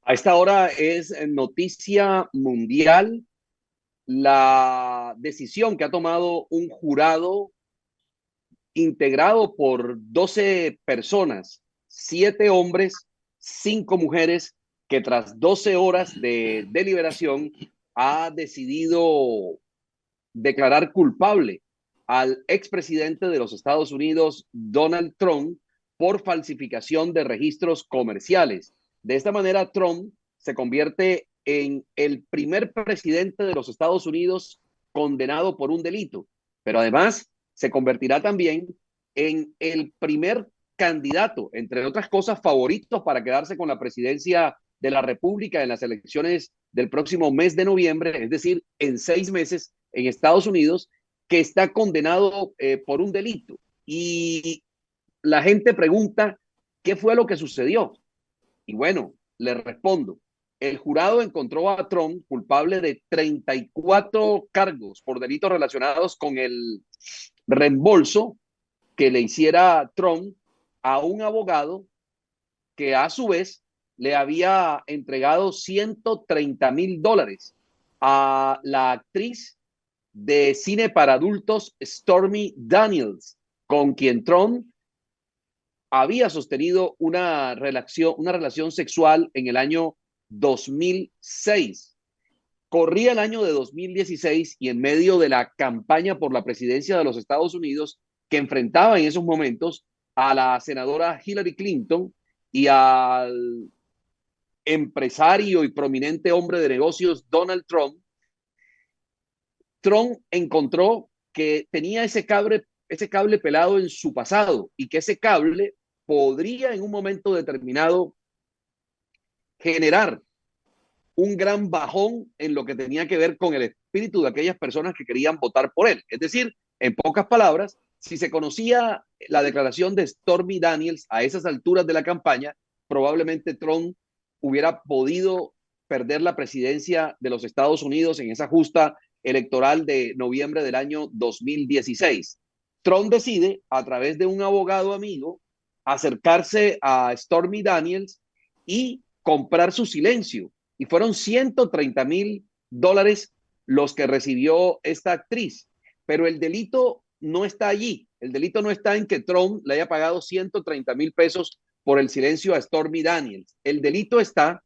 A esta hora es noticia mundial la decisión que ha tomado un jurado integrado por 12 personas, 7 hombres, 5 mujeres, que tras 12 horas de deliberación ha decidido declarar culpable al expresidente de los Estados Unidos, Donald Trump, por falsificación de registros comerciales. De esta manera, Trump se convierte en el primer presidente de los Estados Unidos condenado por un delito, pero además se convertirá también en el primer candidato, entre otras cosas, favoritos para quedarse con la presidencia de la República en las elecciones del próximo mes de noviembre, es decir, en 6 meses en Estados Unidos, que está condenado por un delito. Y la gente pregunta, ¿qué fue lo que sucedió? Y bueno, le respondo. El jurado encontró a Trump culpable de 34 cargos por delitos relacionados con el reembolso que le hiciera Trump a un abogado que a su vez le había entregado $130,000 a la actriz de cine para adultos Stormy Daniels, con quien Trump había sostenido una relación sexual en el año 2006. Corría el año de 2016 y en medio de la campaña por la presidencia de los Estados Unidos, que enfrentaba en esos momentos a la senadora Hillary Clinton y al empresario y prominente hombre de negocios Donald Trump, Trump encontró que tenía ese cable pelado en su pasado y que ese cable podría en un momento determinado generar un gran bajón en lo que tenía que ver con el espíritu de aquellas personas que querían votar por él. Es decir, en pocas palabras, si se conocía la declaración de Stormy Daniels a esas alturas de la campaña, probablemente Trump hubiera podido perder la presidencia de los Estados Unidos en esa justa electoral de noviembre del año 2016. Trump decide, a través de un abogado amigo, acercarse a Stormy Daniels y comprar su silencio, y fueron $130,000 los que recibió esta actriz. Pero el delito no está allí. El delito no está en que Trump le haya pagado $130,000 por el silencio a Stormy Daniels. El delito está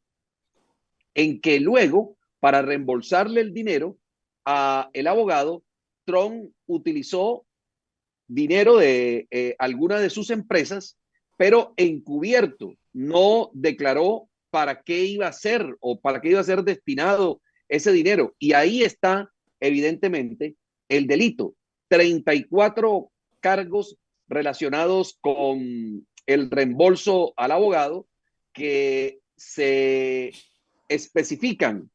en que luego, para reembolsarle el dinero a el abogado, Trump utilizó dinero de alguna de sus empresas, pero encubierto, no declaró para qué iba a ser o para qué iba a ser destinado ese dinero. Y ahí está, evidentemente, el delito. 34 cargos relacionados con el reembolso al abogado que se especifican,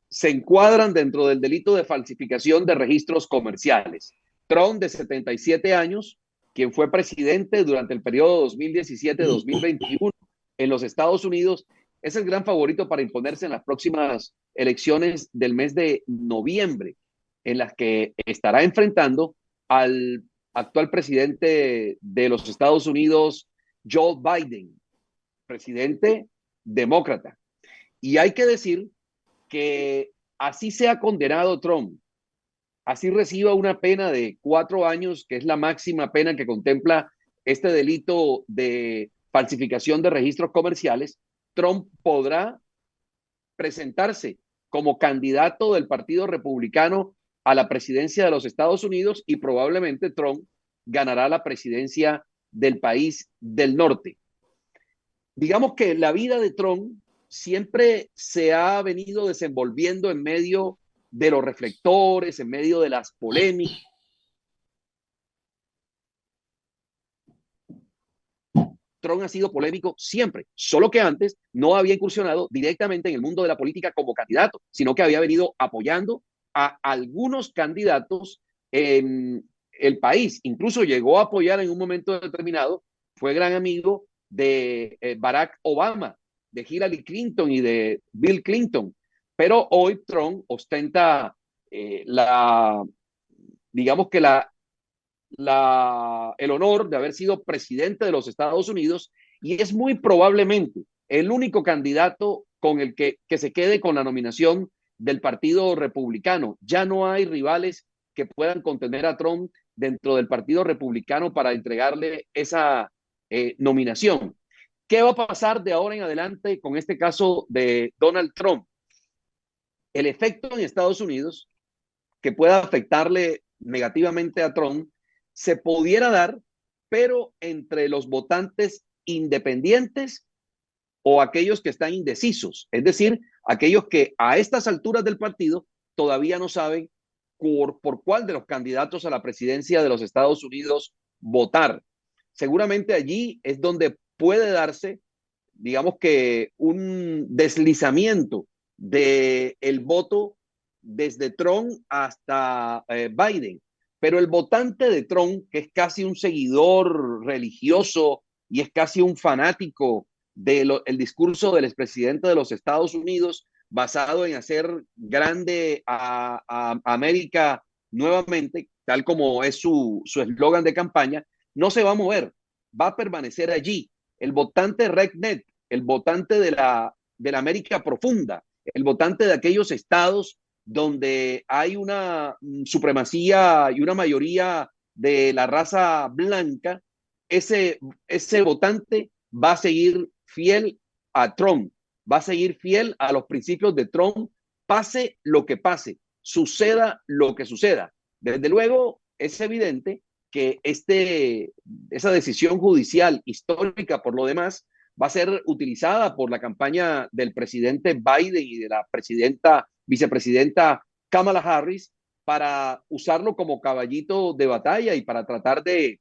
se encuadran dentro del delito de falsificación de registros comerciales. Trump, de 77 años, quien fue presidente durante el periodo 2017-2021 en los Estados Unidos, es el gran favorito para imponerse en las próximas elecciones del mes de noviembre, en las que estará enfrentando al actual presidente de los Estados Unidos, Joe Biden, presidente demócrata. Y hay que decir que así sea condenado Trump, así reciba una pena de 4 años, que es la máxima pena que contempla este delito de falsificación de registros comerciales, Trump podrá presentarse como candidato del Partido Republicano a la presidencia de los Estados Unidos y probablemente Trump ganará la presidencia del país del norte. Digamos que la vida de Trump siempre se ha venido desenvolviendo en medio de los reflectores, en medio de las polémicas. Trump ha sido polémico siempre, solo que antes no había incursionado directamente en el mundo de la política como candidato, sino que había venido apoyando a algunos candidatos en el país. Incluso llegó a apoyar en un momento determinado, fue gran amigo de Barack Obama, de Hillary Clinton y de Bill Clinton. Pero hoy Trump ostenta digamos que el honor de haber sido presidente de los Estados Unidos y es muy probablemente el único candidato con el que se quede con la nominación del Partido Republicano. Ya no hay rivales que puedan contener a Trump dentro del Partido Republicano para entregarle esa nominación. ¿Qué va a pasar de ahora en adelante con este caso de Donald Trump? El efecto en Estados Unidos que pueda afectarle negativamente a Trump se pudiera dar, pero entre los votantes independientes o aquellos que están indecisos, es decir, aquellos que a estas alturas del partido todavía no saben por cuál de los candidatos a la presidencia de los Estados Unidos votar. Seguramente allí es donde puede darse, digamos que un deslizamiento del voto desde Trump hasta Biden. Pero el votante de Trump, que es casi un seguidor religioso y es casi un fanático del discurso del expresidente de los Estados Unidos, basado en hacer grande a América nuevamente, tal como es su eslogan de campaña, no se va a mover, va a permanecer allí. El votante redneck, el votante de la América profunda, el votante de aquellos estados donde hay una supremacía y una mayoría de la raza blanca, ese votante va a seguir fiel a Trump, va a seguir fiel a los principios de Trump, pase lo que pase, suceda lo que suceda. Desde luego, es evidente que esa decisión judicial histórica, por lo demás, va a ser utilizada por la campaña del presidente Biden y de la vicepresidenta Kamala Harris para usarlo como caballito de batalla y para tratar de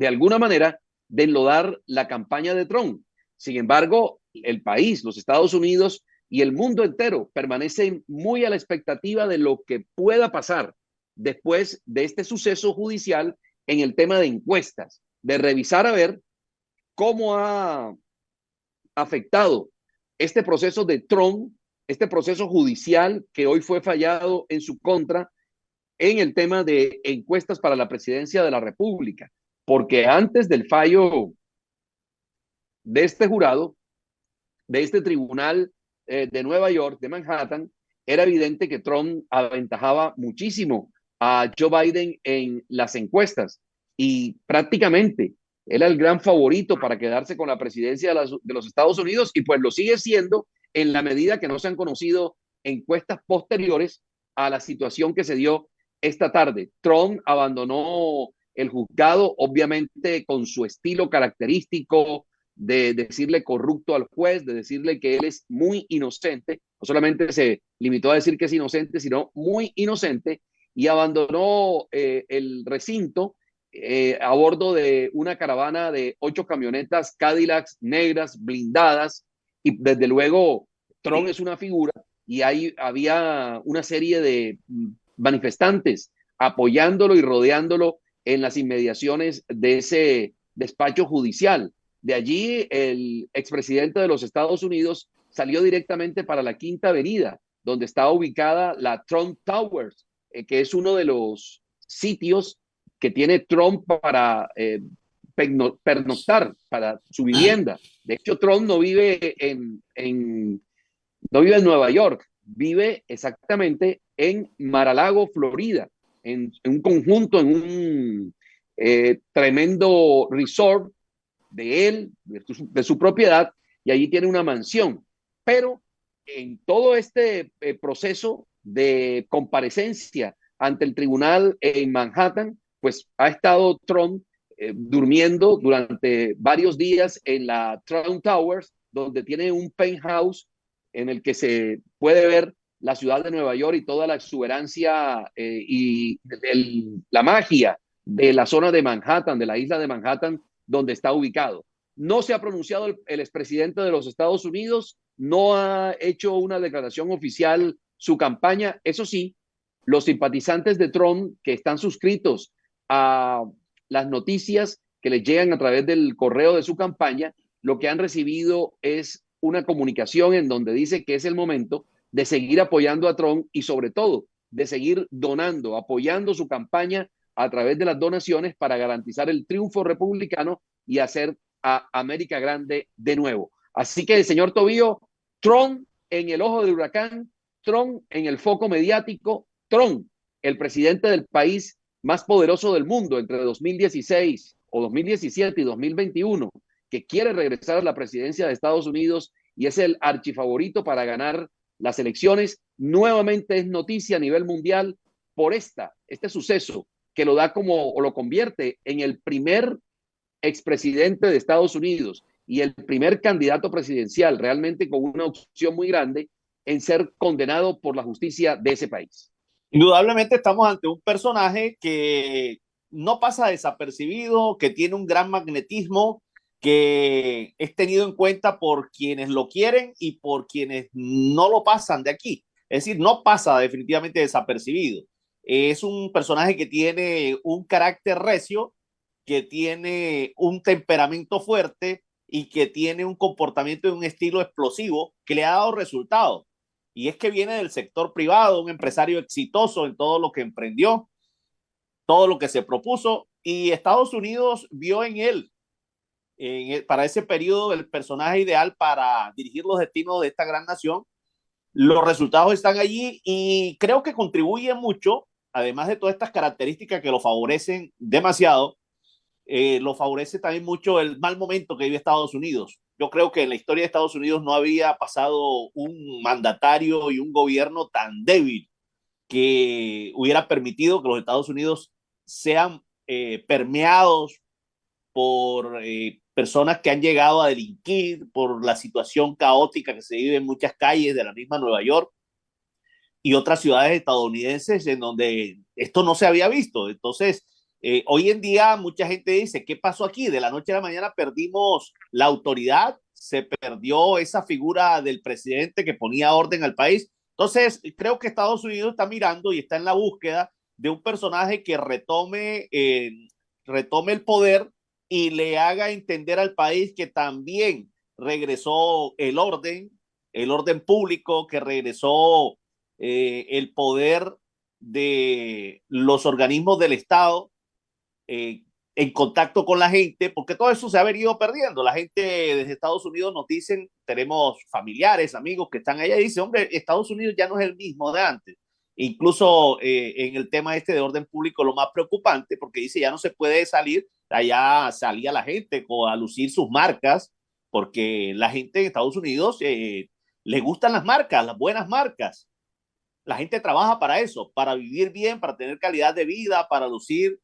alguna manera, de enlodar la campaña de Trump. Sin embargo, el país, los Estados Unidos y el mundo entero permanecen muy a la expectativa de lo que pueda pasar después de este suceso judicial en el tema de encuestas, de revisar a ver cómo ha afectado este proceso de Trump, este proceso judicial que hoy fue fallado en su contra en el tema de encuestas para la presidencia de la República. Porque antes del fallo de este jurado, de este tribunal de Nueva York, de Manhattan, era evidente que Trump aventajaba muchísimo a Joe Biden en las encuestas y prácticamente era el gran favorito para quedarse con la presidencia de los Estados Unidos y pues lo sigue siendo en la medida que no se han conocido encuestas posteriores a la situación que se dio esta tarde. Trump abandonó el juzgado, obviamente con su estilo característico, de decirle corrupto al juez, de decirle que él es muy inocente, no solamente se limitó a decir que es inocente, sino muy inocente, y abandonó el recinto a bordo de una caravana de 8 camionetas Cadillacs negras blindadas, y desde luego Trump es una figura, y había una serie de manifestantes apoyándolo y rodeándolo en las inmediaciones de ese despacho judicial. De allí, el expresidente de los Estados Unidos salió directamente para la Quinta Avenida, donde está ubicada la Trump Towers, que es uno de los sitios que tiene Trump para pernoctar, para su vivienda. De hecho, Trump no vive no vive en Nueva York, vive exactamente en Mar-a-Lago, Florida, en un conjunto, en un tremendo resort de él, de su propiedad, y allí tiene una mansión. Pero en todo este proceso de comparecencia ante el tribunal en Manhattan, pues ha estado Trump durmiendo durante varios días en la Trump Towers, donde tiene un penthouse en el que se puede ver la ciudad de Nueva York y toda la exuberancia y la magia de la zona de Manhattan, de la isla de Manhattan, donde está ubicado. No se ha pronunciado el expresidente de los Estados Unidos, no ha hecho una declaración oficial su campaña. Eso sí, los simpatizantes de Trump que están suscritos a las noticias que les llegan a través del correo de su campaña, lo que han recibido es una comunicación en donde dice que es el momento de seguir apoyando a Trump y sobre todo de seguir donando, apoyando su campaña a través de las donaciones para garantizar el triunfo republicano y hacer a América grande de nuevo. Así que, señor Tobío, Trump en el ojo del huracán, Trump en el foco mediático, Trump, el presidente del país más poderoso del mundo entre 2016 o 2017 y 2021, que quiere regresar a la presidencia de Estados Unidos y es el archifavorito para ganar las elecciones, nuevamente es noticia a nivel mundial por este suceso que lo da como o lo convierte en el primer expresidente de Estados Unidos y el primer candidato presidencial realmente con una opción muy grande en ser condenado por la justicia de ese país. Indudablemente estamos ante un personaje que no pasa desapercibido, que tiene un gran magnetismo, que es tenido en cuenta por quienes lo quieren y por quienes no lo pasan de aquí. Es decir, no pasa definitivamente desapercibido. Es un personaje que tiene un carácter recio, que tiene un temperamento fuerte y que tiene un comportamiento y un estilo explosivo que le ha dado resultados. Y es que viene del sector privado, un empresario exitoso en todo lo que emprendió, todo lo que se propuso, y Estados Unidos vio para ese periodo el personaje ideal para dirigir los destinos de esta gran nación. Los resultados están allí y creo que contribuye mucho, además de todas estas características que lo favorecen demasiado, lo favorece también mucho el mal momento que vive Estados Unidos. Yo creo que en la historia de Estados Unidos no había pasado un mandatario y un gobierno tan débil que hubiera permitido que los Estados Unidos sean permeados por personas que han llegado a delinquir, por la situación caótica que se vive en muchas calles de la misma Nueva York y otras ciudades estadounidenses en donde esto no se había visto. Entonces, hoy en día mucha gente dice, ¿qué pasó aquí? De la noche a la mañana perdimos la autoridad, se perdió esa figura del presidente que ponía orden al país. Entonces, creo que Estados Unidos está mirando y está en la búsqueda de un personaje que retome el poder y le haga entender al país que también regresó el orden público, que regresó el poder de los organismos del Estado en contacto con la gente, porque todo eso se ha venido perdiendo. La gente desde Estados Unidos nos dicen, tenemos familiares, amigos que están allá y dicen, hombre, Estados Unidos ya no es el mismo de antes. Incluso en el tema este de orden público, lo más preocupante, porque dice, ya no se puede salir, allá salía la gente a lucir sus marcas, porque la gente en Estados Unidos le gustan las marcas, las buenas marcas. La gente trabaja para eso, para vivir bien, para tener calidad de vida, para lucir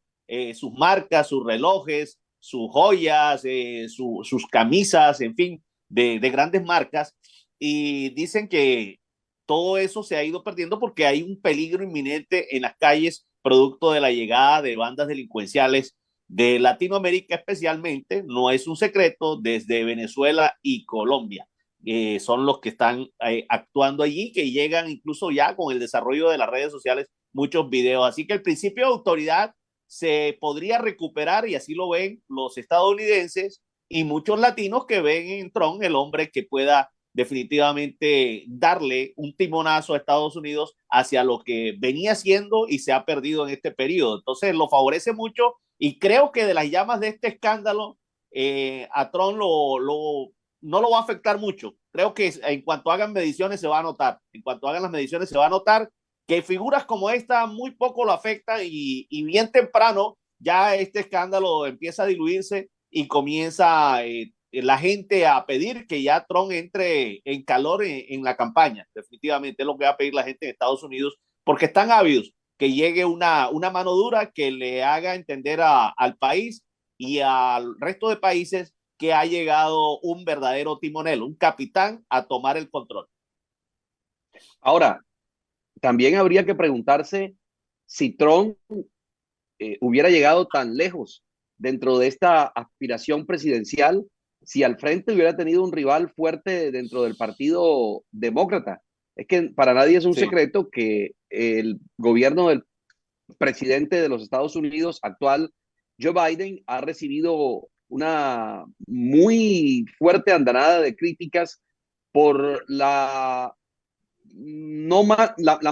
sus marcas, sus relojes, sus joyas, sus camisas, en fin, de grandes marcas. Y dicen que todo eso se ha ido perdiendo porque hay un peligro inminente en las calles producto de la llegada de bandas delincuenciales de Latinoamérica especialmente, no es un secreto, desde Venezuela y Colombia. Son los que están actuando allí, que llegan incluso ya con el desarrollo de las redes sociales muchos videos. Así que el principio de autoridad se podría recuperar y así lo ven los estadounidenses y muchos latinos que ven en Trump el hombre que pueda definitivamente darle un timonazo a Estados Unidos hacia lo que venía siendo y se ha perdido en este periodo. Entonces lo favorece mucho y creo que de las llamas de este escándalo a Trump no lo va a afectar mucho. Creo que en cuanto hagan mediciones se va a notar. En cuanto hagan las mediciones se va a notar que figuras como esta muy poco lo afectan y bien temprano ya este escándalo empieza a diluirse y comienza la gente a pedir que ya Trump entre en calor en la campaña. Definitivamente es lo que va a pedir la gente en Estados Unidos porque están ávidos que llegue una mano dura que le haga entender al país y al resto de países que ha llegado un verdadero timonel, un capitán a tomar el control. Ahora, también habría que preguntarse si Trump hubiera llegado tan lejos dentro de esta aspiración presidencial si al frente hubiera tenido un rival fuerte dentro del Partido Demócrata. Es que para nadie es un Sí. secreto que el gobierno del presidente de los Estados Unidos actual, Joe Biden, ha recibido una muy fuerte andanada de críticas por la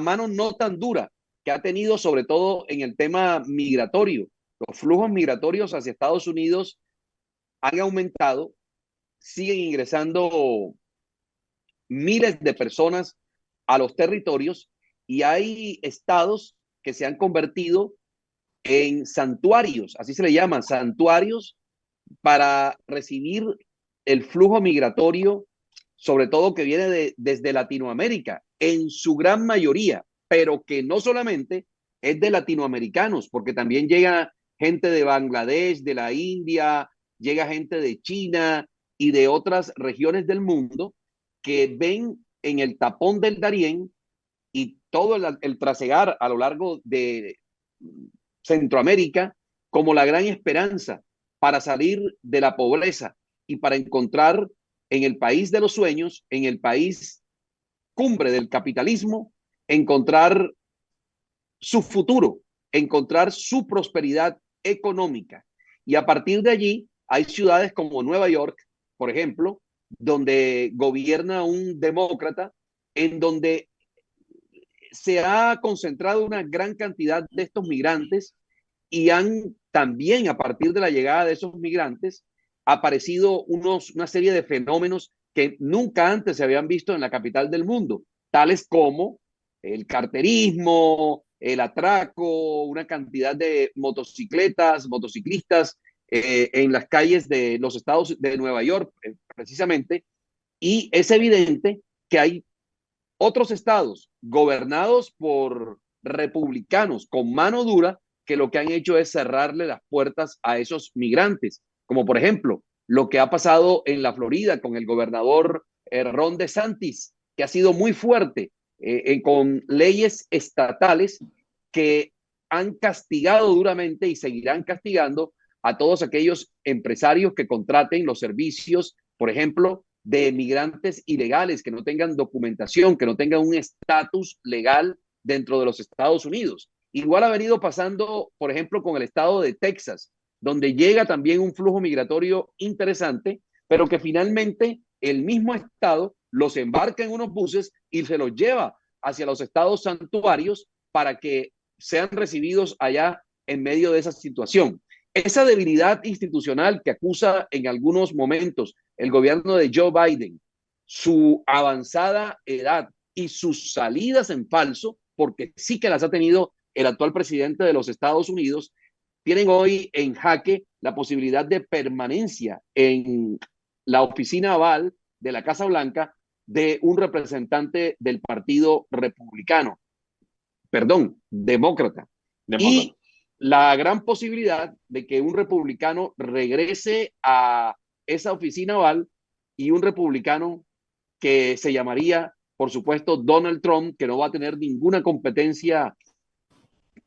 mano no tan dura que ha tenido, sobre todo en el tema migratorio. Los flujos migratorios hacia Estados Unidos han aumentado, siguen ingresando miles de personas a los territorios y hay estados que se han convertido en santuarios, así se le llaman, santuarios para recibir el flujo migratorio, sobre todo que viene desde Latinoamérica, en su gran mayoría, pero que no solamente es de latinoamericanos, porque también llega gente de Bangladesh, de la India, llega gente de China y de otras regiones del mundo que ven en el tapón del Darién y todo el trasegar a lo largo de Centroamérica como la gran esperanza para salir de la pobreza y para encontrar en el país de los sueños, en el país cumbre del capitalismo, encontrar su futuro, encontrar su prosperidad económica. Y a partir de allí hay ciudades como Nueva York, por ejemplo, donde gobierna un demócrata, en donde se ha concentrado una gran cantidad de estos migrantes y han también, a partir de la llegada de esos migrantes, aparecido una serie de fenómenos que nunca antes se habían visto en la capital del mundo, tales como el carterismo, el atraco, una cantidad de motocicletas, motociclistas en las calles de los estados de Nueva York, precisamente, y es evidente que hay otros estados gobernados por republicanos con mano dura que lo que han hecho es cerrarle las puertas a esos migrantes, como por ejemplo lo que ha pasado en la Florida con el gobernador Ron DeSantis, que ha sido muy fuerte con leyes estatales que han castigado duramente y seguirán castigando a todos aquellos empresarios que contraten los servicios, por ejemplo, de migrantes ilegales, que no tengan documentación, que no tengan un estatus legal dentro de los Estados Unidos. Igual ha venido pasando, por ejemplo, con el estado de Texas, donde llega también un flujo migratorio interesante, pero que finalmente el mismo estado los embarca en unos buses y se los lleva hacia los estados santuarios para que sean recibidos allá en medio de esa situación. Esa debilidad institucional que acusa en algunos momentos el gobierno de Joe Biden, su avanzada edad y sus salidas en falso, porque sí que las ha tenido el actual presidente de los Estados Unidos, tienen hoy en jaque la posibilidad de permanencia en la oficina aval de la Casa Blanca de un representante del Partido Republicano, perdón, demócrata. Y la gran posibilidad de que un republicano regrese a esa oficina oval y un republicano que se llamaría, por supuesto, Donald Trump, que no va a tener ninguna competencia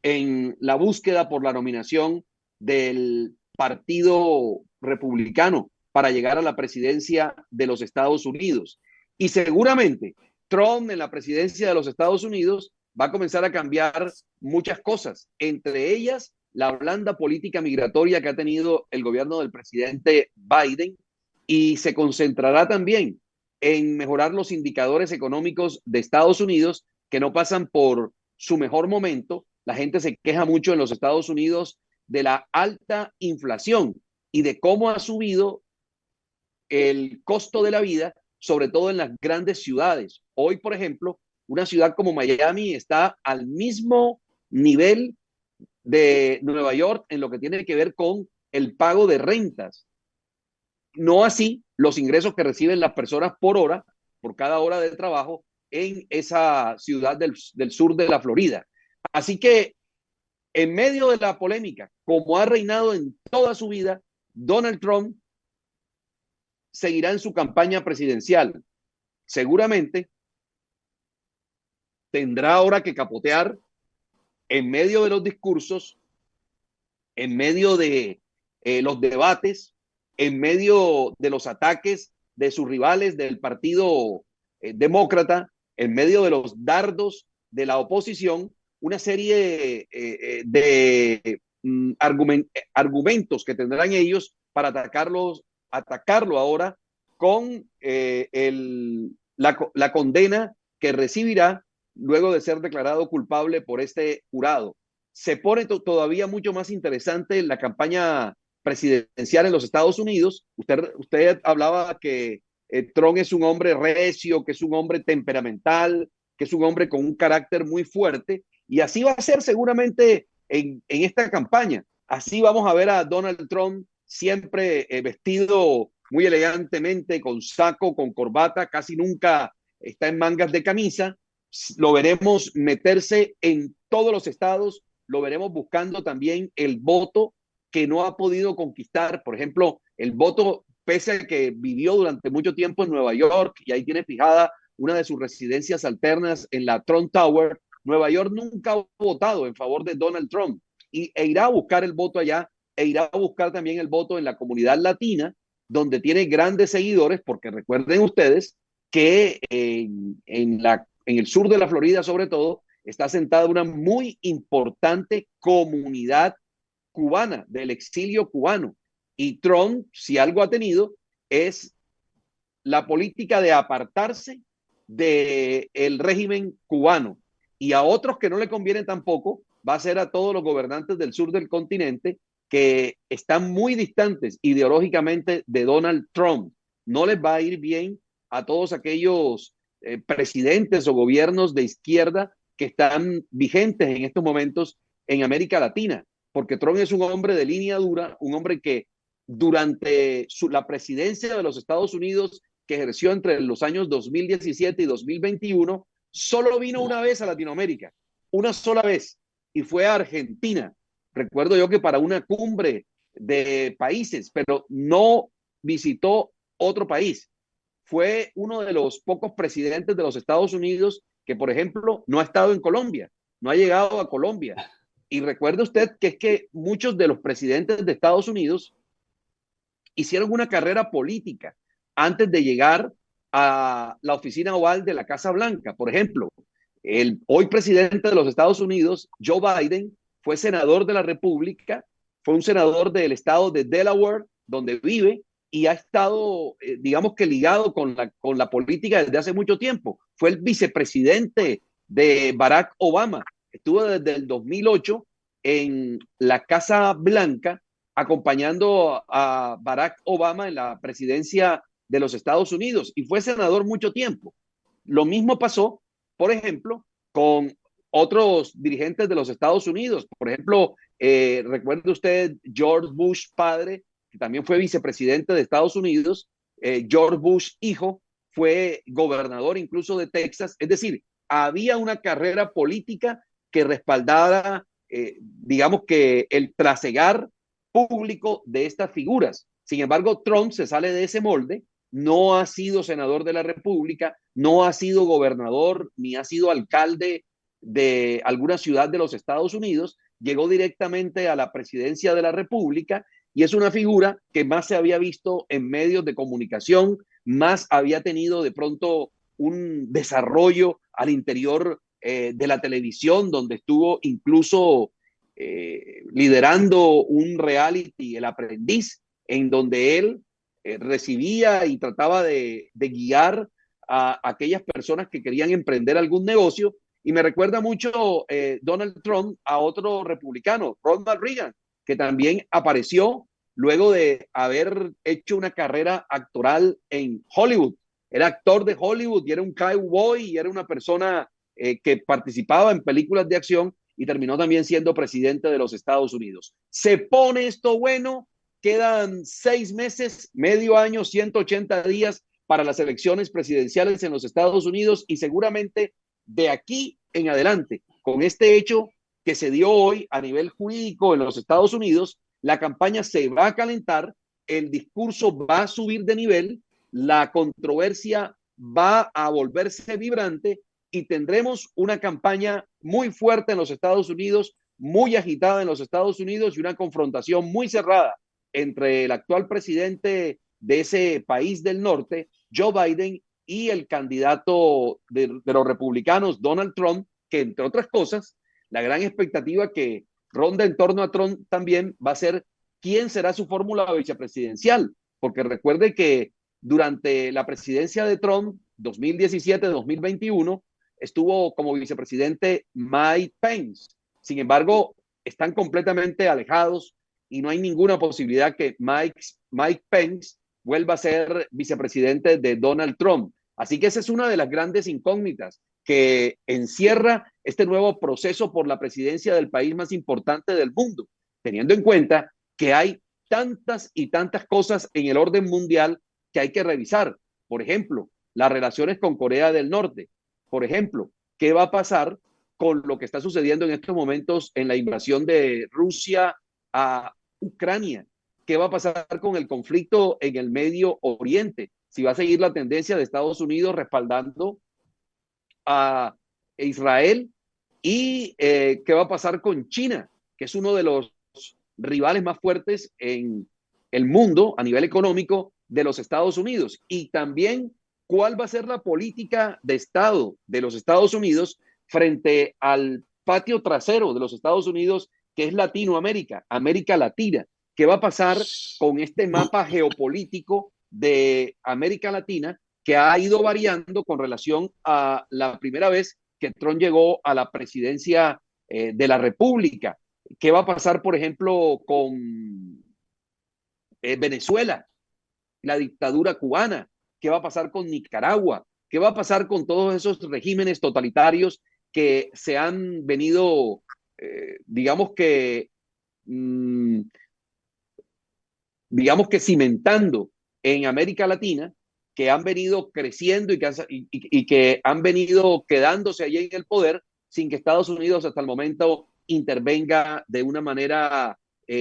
en la búsqueda por la nominación del Partido Republicano para llegar a la presidencia de los Estados Unidos. Y seguramente Trump en la presidencia de los Estados Unidos va a comenzar a cambiar muchas cosas, entre ellas la blanda política migratoria que ha tenido el gobierno del presidente Biden, y se concentrará también en mejorar los indicadores económicos de Estados Unidos, que no pasan por su mejor momento. La gente se queja mucho en los Estados Unidos de la alta inflación y de cómo ha subido el costo de la vida, sobre todo en las grandes ciudades. Hoy, por ejemplo, una ciudad como Miami está al mismo nivel de Nueva York en lo que tiene que ver con el pago de rentas. No así los ingresos que reciben las personas por hora, por cada hora de trabajo en esa ciudad del sur de la Florida. Así que en medio de la polémica, como ha reinado en toda su vida, Donald Trump seguirá en su campaña presidencial. Seguramente tendrá ahora que capotear en medio de los discursos, en medio de los debates, en medio de los ataques de sus rivales del partido demócrata, en medio de los dardos de la oposición, una serie de argumentos que tendrán ellos para atacarlo ahora con la condena que recibirá luego de ser declarado culpable por este jurado. Se pone todavía mucho más interesante la campaña presidencial en los Estados Unidos. Usted hablaba que Trump es un hombre recio, que es un hombre temperamental, que es un hombre con un carácter muy fuerte, y así va a ser seguramente en esta campaña. Así vamos a ver a Donald Trump siempre vestido muy elegantemente, con saco, con corbata, casi nunca está en mangas de camisa. Lo veremos meterse en todos los estados, lo veremos buscando también el voto que no ha podido conquistar, por ejemplo, el voto, pese a que vivió durante mucho tiempo en Nueva York y ahí tiene fijada una de sus residencias alternas en la Trump Tower. Nueva York nunca ha votado en favor de Donald Trump e irá a buscar el voto allá, e irá a buscar también el voto en la comunidad latina, donde tiene grandes seguidores, porque recuerden ustedes que en el sur de la Florida, sobre todo, está sentada una muy importante comunidad cubana, del exilio cubano. Y Trump, si algo ha tenido, es la política de apartarse del régimen cubano. Y a otros que no le conviene tampoco, va a ser a todos los gobernantes del sur del continente que están muy distantes ideológicamente de Donald Trump. No les va a ir bien a todos aquellos presidentes o gobiernos de izquierda que están vigentes en estos momentos en América Latina, porque Trump es un hombre de línea dura, un hombre que durante la presidencia de los Estados Unidos que ejerció entre los años 2017 y 2021, solo vino una vez a Latinoamérica, una sola vez, y fue a Argentina. Recuerdo yo que para una cumbre de países, pero no visitó otro país. Fue uno de los pocos presidentes de los Estados Unidos que, por ejemplo, no ha estado en Colombia, no ha llegado a Colombia. Y recuerde usted que es que muchos de los presidentes de Estados Unidos hicieron una carrera política antes de llegar a la oficina oval de la Casa Blanca. Por ejemplo, el hoy presidente de los Estados Unidos, Joe Biden, fue senador de la República, fue un senador del estado de Delaware, donde vive, y ha estado, digamos que ligado con la política desde hace mucho tiempo. Fue el vicepresidente de Barack Obama. Estuvo desde el 2008 en la Casa Blanca acompañando a Barack Obama en la presidencia de los Estados Unidos y fue senador mucho tiempo. Lo mismo pasó, por ejemplo, con otros dirigentes de los Estados Unidos. Por ejemplo, recuerde usted George Bush padre, que también fue vicepresidente de Estados Unidos. George Bush hijo fue gobernador incluso de Texas. Es decir, había una carrera política que respaldara, digamos que el trasegar público de estas figuras. Sin embargo, Trump se sale de ese molde, no ha sido senador de la República, no ha sido gobernador, ni ha sido alcalde de alguna ciudad de los Estados Unidos, llegó directamente a la presidencia de la República y es una figura que más se había visto en medios de comunicación, más había tenido de pronto un desarrollo al interior de la televisión, donde estuvo incluso liderando un reality, El Aprendiz, en donde él recibía y trataba de guiar a aquellas personas que querían emprender algún negocio. Y me recuerda mucho Donald Trump a otro republicano, Ronald Reagan, que también apareció luego de haber hecho una carrera actoral en Hollywood. Era actor de Hollywood y era un cowboy y era una persona que participaba en películas de acción y terminó también siendo presidente de los Estados Unidos. Se pone esto bueno, quedan 6 meses, medio año, 180 días para las elecciones presidenciales en los Estados Unidos y seguramente de aquí en adelante, con este hecho que se dio hoy a nivel jurídico en los Estados Unidos, la campaña se va a calentar, el discurso va a subir de nivel, la controversia va a volverse vibrante y tendremos una campaña muy fuerte en los Estados Unidos, muy agitada en los Estados Unidos y una confrontación muy cerrada entre el actual presidente de ese país del norte, Joe Biden, y el candidato de los republicanos, Donald Trump, que entre otras cosas, la gran expectativa que ronda en torno a Trump también va a ser quién será su fórmula vicepresidencial, porque recuerde que durante la presidencia de Trump, 2017-2021, estuvo como vicepresidente Mike Pence. Sin embargo, están completamente alejados y no hay ninguna posibilidad que Mike Pence vuelva a ser vicepresidente de Donald Trump. Así que esa es una de las grandes incógnitas que encierra este nuevo proceso por la presidencia del país más importante del mundo, teniendo en cuenta que hay tantas y tantas cosas en el orden mundial que hay que revisar. Por ejemplo, las relaciones con Corea del Norte. Por ejemplo, ¿qué va a pasar con lo que está sucediendo en estos momentos en la invasión de Rusia a Ucrania? ¿Qué va a pasar con el conflicto en el Medio Oriente? Si va a seguir la tendencia de Estados Unidos respaldando a Israel y qué va a pasar con China, que es uno de los rivales más fuertes en el mundo a nivel económico de los Estados Unidos. Y también cuál va a ser la política de Estado de los Estados Unidos frente al patio trasero de los Estados Unidos, que es Latinoamérica, América Latina. ¿Qué va a pasar con este mapa geopolítico de América Latina que ha ido variando con relación a la primera vez que Trump llegó a la presidencia de la República? ¿Qué va a pasar, por ejemplo, con Venezuela, la dictadura cubana? ¿Qué va a pasar con Nicaragua? ¿Qué va a pasar con todos esos regímenes totalitarios que se han venido, digamos que, mmm, digamos que cimentando en América Latina, que han venido creciendo y que han venido quedándose allí en el poder sin que Estados Unidos hasta el momento intervenga de una manera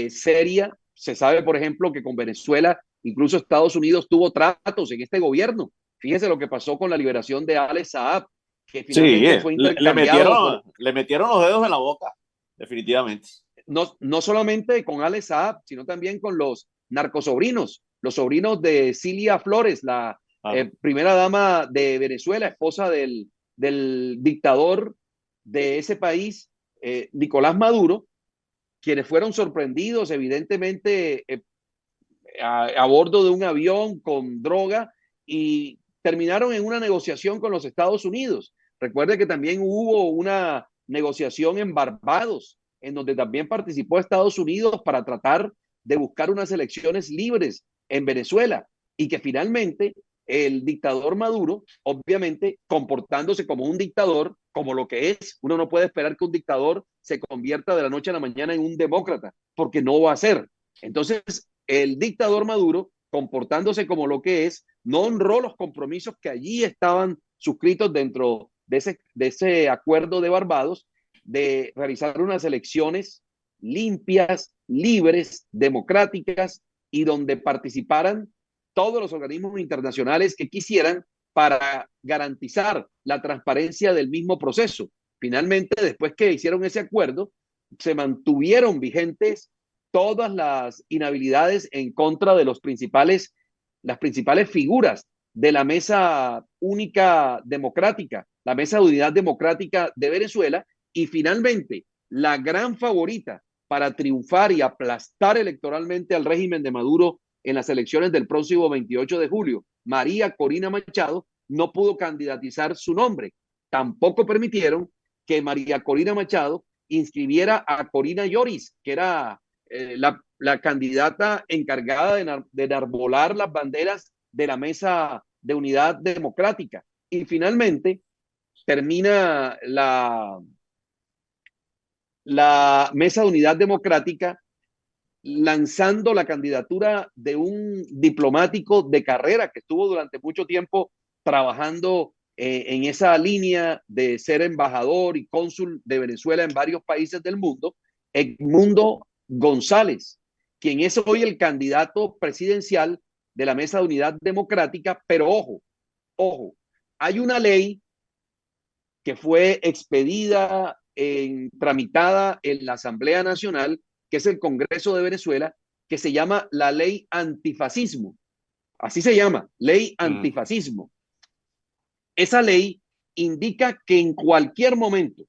seria? Se sabe, por ejemplo, que con Venezuela incluso Estados Unidos tuvo tratos en este gobierno. Fíjese lo que pasó con la liberación de Alex Saab, que Sí, finalmente fue intercambiado por... le metieron los dedos en la boca, definitivamente. No solamente con Alex Saab, sino también con los narcosobrinos, los sobrinos de Cilia Flores, la primera dama de Venezuela, esposa del dictador de ese país, Nicolás Maduro, quienes fueron sorprendidos evidentemente a bordo de un avión con droga y terminaron en una negociación con los Estados Unidos. Recuerde que también hubo una negociación en Barbados, en donde también participó Estados Unidos para tratar de buscar unas elecciones libres en Venezuela, y que finalmente el dictador Maduro, obviamente comportándose como un dictador, como lo que es, uno no puede esperar que un dictador se convierta de la noche a la mañana en un demócrata, porque no va a ser. Entonces, el dictador Maduro, comportándose como lo que es, no honró los compromisos que allí estaban suscritos dentro de ese acuerdo de Barbados, de realizar unas elecciones limpias, libres, democráticas, y donde participaran todos los organismos internacionales que quisieran para garantizar la transparencia del mismo proceso. Finalmente, después que hicieron ese acuerdo, se mantuvieron vigentes todas las inhabilidades en contra de las principales figuras de la Mesa Única Democrática, la Mesa de Unidad Democrática de Venezuela, y finalmente la gran favorita para triunfar y aplastar electoralmente al régimen de Maduro en las elecciones del próximo 28 de julio, María Corina Machado, no pudo candidatizar su nombre. Tampoco permitieron que María Corina Machado inscribiera a Corina Lloris, que era la candidata encargada de enarbolar las banderas de la Mesa de Unidad Democrática. Y finalmente termina la Mesa de Unidad Democrática lanzando la candidatura de un diplomático de carrera que estuvo durante mucho tiempo trabajando en esa línea de ser embajador y cónsul de Venezuela en varios países del mundo, Edmundo González, quien es hoy el candidato presidencial de la Mesa de Unidad Democrática. Pero ojo, hay una ley que fue expedida, tramitada en la Asamblea Nacional, que es el Congreso de Venezuela, que se llama la Ley Antifascismo. Así se llama, Ley Antifascismo. Esa ley indica que en cualquier momento,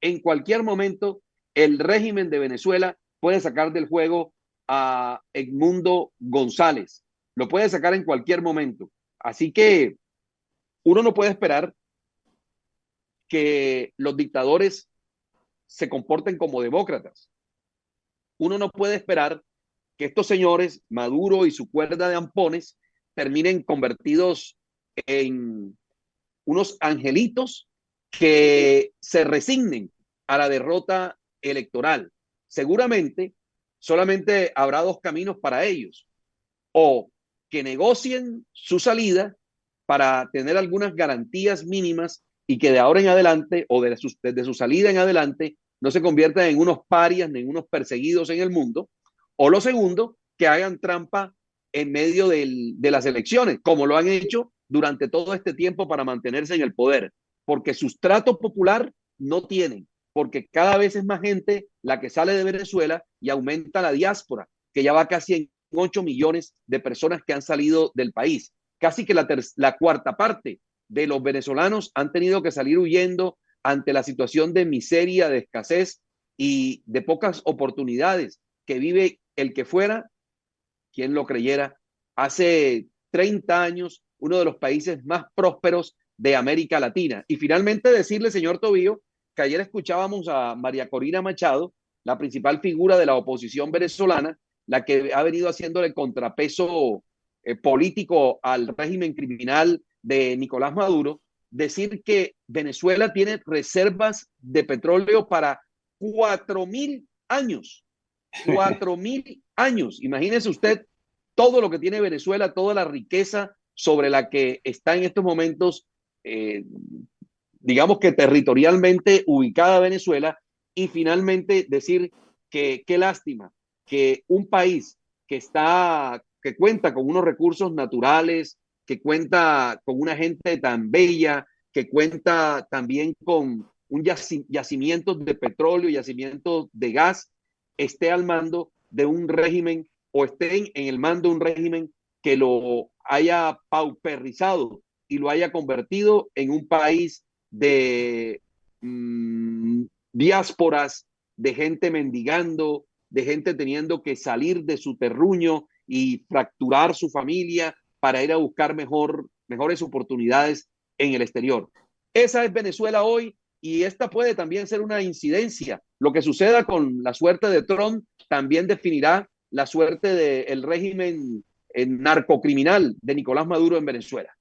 el régimen de Venezuela puede sacar del juego a Edmundo González. Lo puede sacar en cualquier momento. Así que uno no puede esperar que los dictadores se comporten como demócratas. Uno no puede esperar que estos señores, Maduro y su cuerda de ampones, terminen convertidos en unos angelitos que se resignen a la derrota electoral. Seguramente solamente habrá dos caminos para ellos: o que negocien su salida para tener algunas garantías mínimas y que de ahora en adelante o desde su salida en adelante no se conviertan en unos parias ni en unos perseguidos en el mundo, o lo segundo, que hagan trampa en medio de las elecciones, como lo han hecho durante todo este tiempo para mantenerse en el poder, porque sustrato popular no tienen, porque cada vez es más gente la que sale de Venezuela y aumenta la diáspora, que ya va casi en 8 millones de personas que han salido del país. Casi que la cuarta parte de los venezolanos han tenido que salir huyendo ante la situación de miseria, de escasez y de pocas oportunidades que vive el que fuera, quien lo creyera, hace 30 años, uno de los países más prósperos de América Latina. Y finalmente decirle, señor Tobío, que ayer escuchábamos a María Corina Machado, la principal figura de la oposición venezolana, la que ha venido haciéndole contrapeso político al régimen criminal de Nicolás Maduro, decir que Venezuela tiene reservas de petróleo para 4.000 años. 4.000 años. Imagínese usted todo lo que tiene Venezuela, toda la riqueza sobre la que está en estos momentos, digamos que territorialmente ubicada Venezuela, y finalmente decir que qué lástima que un país que cuenta con unos recursos naturales, que cuenta con una gente tan bella, que cuenta también con un yacimientos de petróleo, yacimientos de gas, esté al mando de un régimen o estén en el mando de un régimen que lo haya pauperizado y lo haya convertido en un país de diásporas, de gente mendigando, de gente teniendo que salir de su terruño y fracturar su familia para ir a buscar mejores oportunidades en el exterior. Esa es Venezuela hoy, y esta puede también ser una incidencia. Lo que suceda con la suerte de Trump también definirá la suerte del régimen narcocriminal de Nicolás Maduro en Venezuela.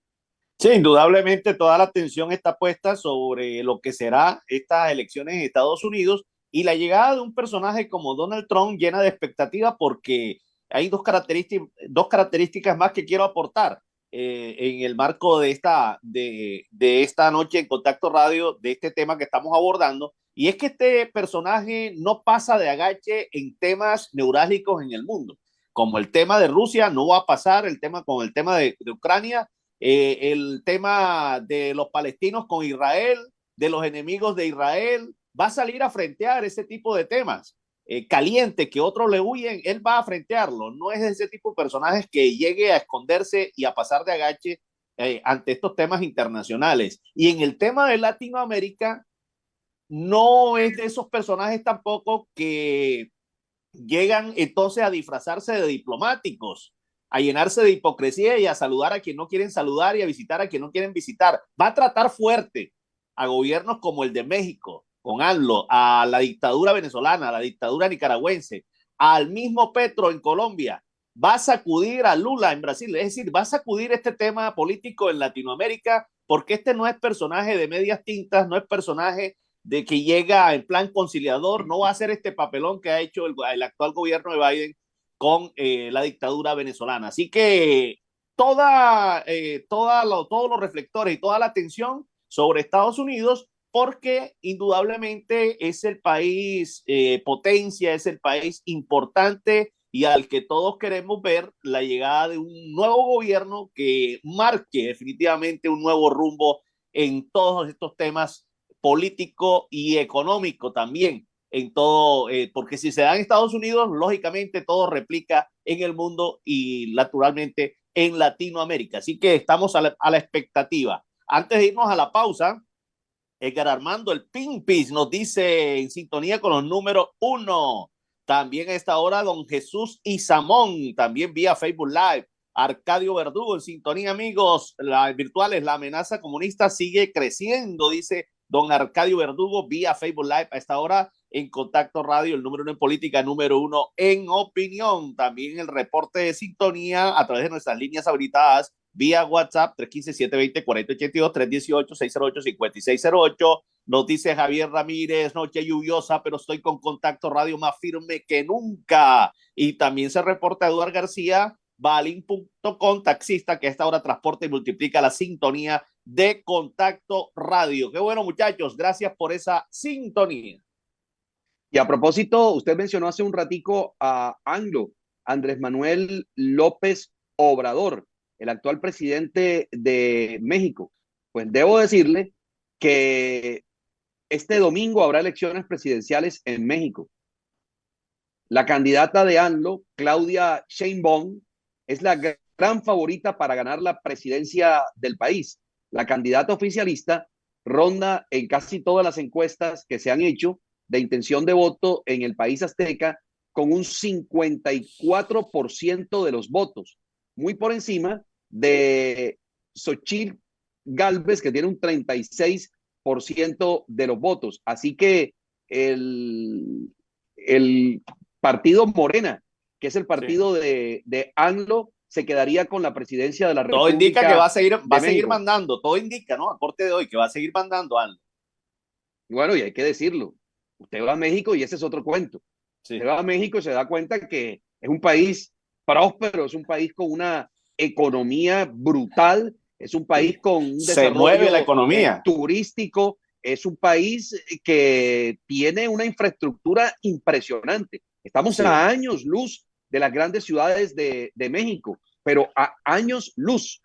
Sí, indudablemente toda la atención está puesta sobre lo que será estas elecciones en Estados Unidos, y la llegada de un personaje como Donald Trump llena de expectativa, porque hay dos características más que quiero aportar en el marco de esta noche en Contacto Radio, de este tema que estamos abordando. Y es que este personaje no pasa de agache en temas neurálgicos en el mundo, como el tema de Rusia. No va a pasar con el tema de Ucrania, el tema de los palestinos con Israel, de los enemigos de Israel. Va a salir a frentear ese tipo de temas calientes que otros le huyen. Él va a frentearlo. No es ese tipo de personajes que llegue a esconderse y a pasar de agache ante estos temas internacionales. Y en el tema de Latinoamérica, no es de esos personajes tampoco que llegan entonces a disfrazarse de diplomáticos, a llenarse de hipocresía y a saludar a quien no quieren saludar y a visitar a quien no quieren visitar. Va a tratar fuerte a gobiernos como el de México, con AMLO, a la dictadura venezolana, a la dictadura nicaragüense, al mismo Petro en Colombia. Va a sacudir a Lula en Brasil, es decir, va a sacudir este tema político en Latinoamérica, porque este no es personaje de medias tintas, no es personaje de que llega en plan conciliador. No va a hacer este papelón que ha hecho el actual gobierno de Biden con la dictadura venezolana. Así que todos los reflectores y toda la atención sobre Estados Unidos, porque indudablemente es el país potencia, es el país importante y al que todos queremos ver la llegada de un nuevo gobierno que marque definitivamente un nuevo rumbo en todos estos temas político y económico también en todo, porque si se da en Estados Unidos, lógicamente todo replica en el mundo y naturalmente en Latinoamérica. Así que estamos a la expectativa. Antes de irnos a la pausa, Edgar Armando, el Pimpis, nos dice en sintonía con los números 1. También a esta hora, don Jesús Isamón, también vía Facebook Live. Arcadio Verdugo en sintonía, amigos. Las virtuales, la amenaza comunista sigue creciendo, dice don Arcadio Verdugo vía Facebook Live a esta hora. en Contacto Radio, el número uno en política, número uno en opinión. También el reporte de sintonía a través de nuestras líneas habilitadas vía WhatsApp 315-720-4082, 318-608-5608. Nos dice Javier Ramírez, noche lluviosa, pero estoy con Contacto Radio más firme que nunca. Y también se reporta Eduardo García, Balin.com, taxista que a esta hora transporta y multiplica la sintonía de Contacto Radio. Qué bueno, muchachos, gracias por esa sintonía. Y a propósito, usted mencionó hace un ratico a AMLO, Andrés Manuel López Obrador, el actual presidente de México. Pues debo decirle que este domingo habrá elecciones presidenciales en México. La candidata de AMLO, Claudia Sheinbaum, es la gran favorita para ganar la presidencia del país. La candidata oficialista ronda en casi todas las encuestas que se han hecho de intención de voto en el país azteca con un 54% de los votos, muy por encima de Xochitl Gálvez, que tiene un 36% de los votos. Así que el partido Morena, que es el partido de AMLO, se quedaría con la presidencia de la Todo República indica que va a de seguir México. mandando, todo indica, ¿no? A corte de hoy, que va a seguir mandando AMLO. Bueno, y hay que decirlo, usted va a México y ese es otro cuento. Sí. Usted va a México y se da cuenta que es un país próspero, es un país con una economía brutal, es un país con un Se mueve la desarrollo economía. turístico, es un país que tiene una infraestructura impresionante. Estamos a años luz de las grandes ciudades de México, pero a años luz.